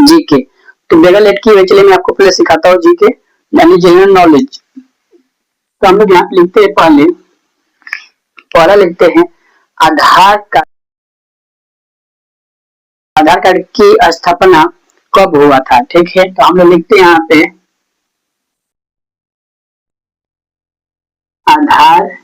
GK. तो बगैर late किए चलिए मैं आपको पहले सिखाता हूँ जीके यानी जनरल नॉलेज। तो हम लोग यहाँ पे लिखते हैं पहला लिखते हैं आधार कार्ड। आधार कार्ड की स्थापना कब हुआ था, ठीक है। तो हम लोग लिखते हैं यहाँ पे आधार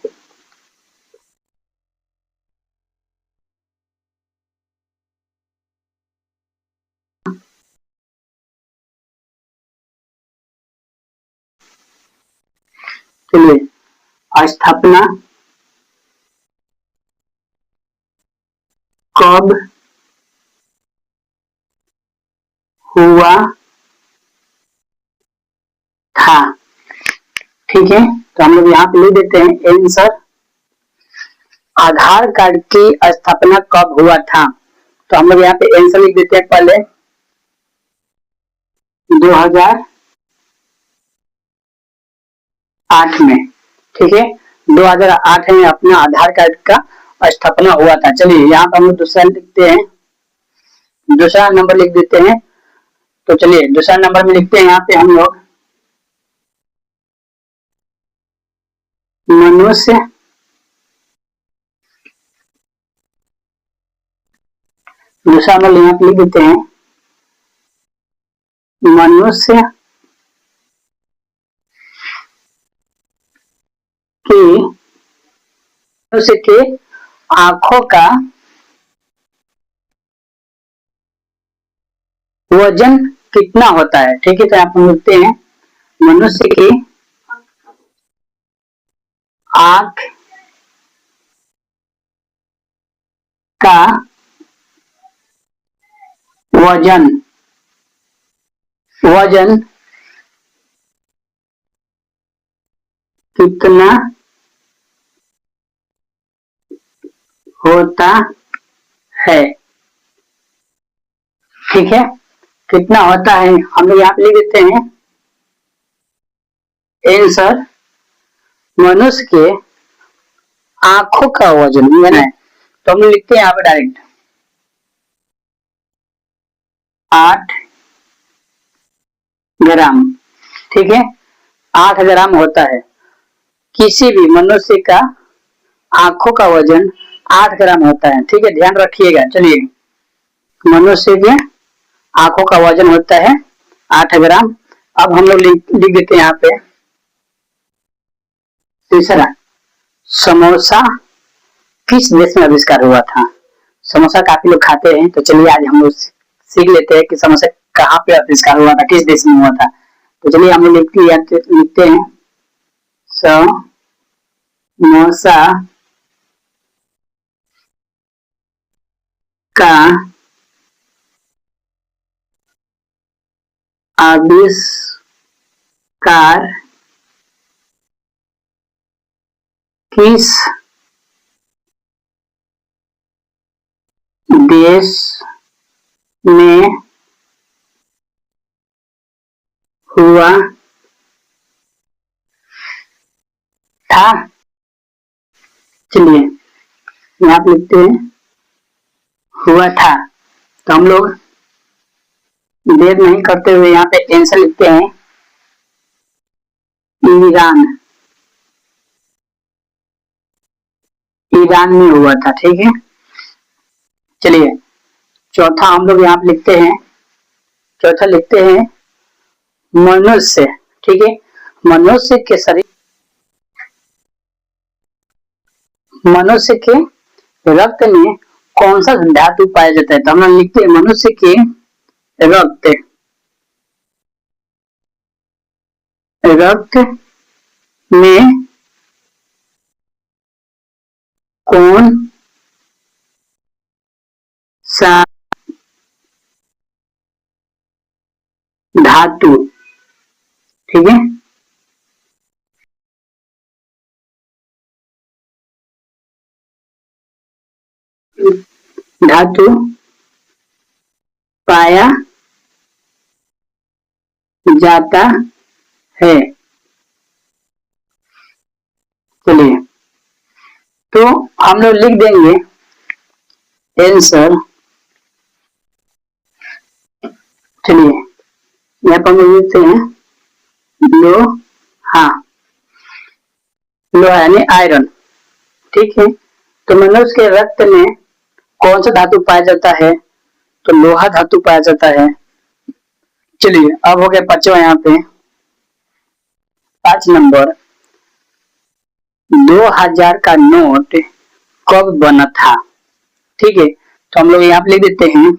के लिए स्थापना कब हुआ था, ठीक है। तो हम लोग यहाँ पे लिख देते हैं आंसर आधार कार्ड की स्थापना कब हुआ था। तो हम लोग यहाँ पे आंसर लिख देते हैं पहले 2008 में, ठीक है। 2008 में अपना आधार कार्ड का स्थापना हुआ था। चलिए यहाँ पे हम लोग दूसरा लिखते हैं, दूसरा नंबर लिख देते हैं। तो चलिए दूसरा नंबर में लिखते हैं यहाँ पे हम लोग मनुष्य दूसरा नंबर यहाँ पे लिख देते हैं मनुष्य के आंखों का वजन कितना होता है, ठीक है। तो आप लिखते हैं मनुष्य की आंख का वजन कितना होता है, ठीक है। कितना होता है हम लोग यहाँ पे लिख देते हैं आंसर मनुष्य के आंखों का वजन है। तो हम लिखते हैं यहाँ पे डायरेक्ट 8 ग्राम, ठीक है। 8 ग्राम होता है। किसी भी मनुष्य का आंखों का वजन 8 ग्राम होता है, ठीक है। ध्यान रखिएगा। चलिए मनुष्य के आंखों का वजन होता है 8 ग्राम। अब हम लोग लिख देते हैं यहाँ पे तीसरा समोसा किस देश में आविष्कार हुआ था। समोसा काफी लोग खाते हैं, तो चलिए आज हम लोग सीख लेते हैं कि समोसा कहाँ पे आविष्कार हुआ था, किस देश में हुआ था। तो चलिए हम लोग लिखते हैं समोसा का आविष्कार किस देश में हुआ था। चलिए यहाँ पे लिखते हैं हुआ था। तो हम लोग देर नहीं करते हुए यहाँ पे आंसर लिखते हैं ईरान। ईरान में हुआ था, ठीक है। चलिए चौथा हम लोग यहाँ पे लिखते हैं, चौथा लिखते हैं मनुष्य, ठीक है। मनुष्य के शरीर मनुष्य के रक्त में कौन सा धातु पाया जाता है। तो हम लोग लिखते हैं मनुष्य के रक्त में कौन सा धातु, ठीक है। धातु पाया जाता है। चलिए तो हम लोग लिख देंगे आंसर, चलिए यहाँ पर हम लोग लिखते हैं लोहा, लोहा यानी आयरन। ठीक है, तो मनुष्य के रक्त में कौन सा धातु पाया जाता है? तो लोहा धातु पाया जाता है। चलिए अब हो गया पांचवा, यहाँ पे 5 नंबर, 2000 का नोट कब बना था? ठीक है, तो हम लोग यहाँ पे लिख देते हैं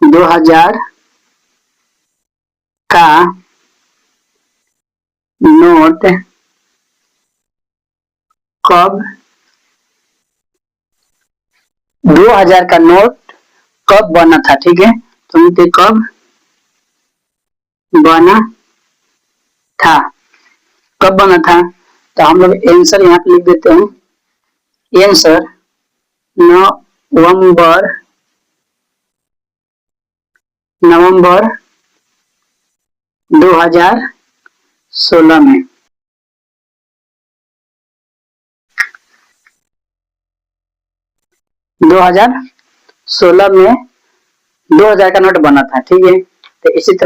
2000 का नोट कब 2000 का नोट कब बना था? ठीक है, तो हम कब बना था, कब बना था? तो हम लोग आंसर यहाँ पे लिख देते हैं, आंसर नवंबर 2016 में। दो हजार 16 में 2000 का नोट बना था। ठीक है, तो इसी तरह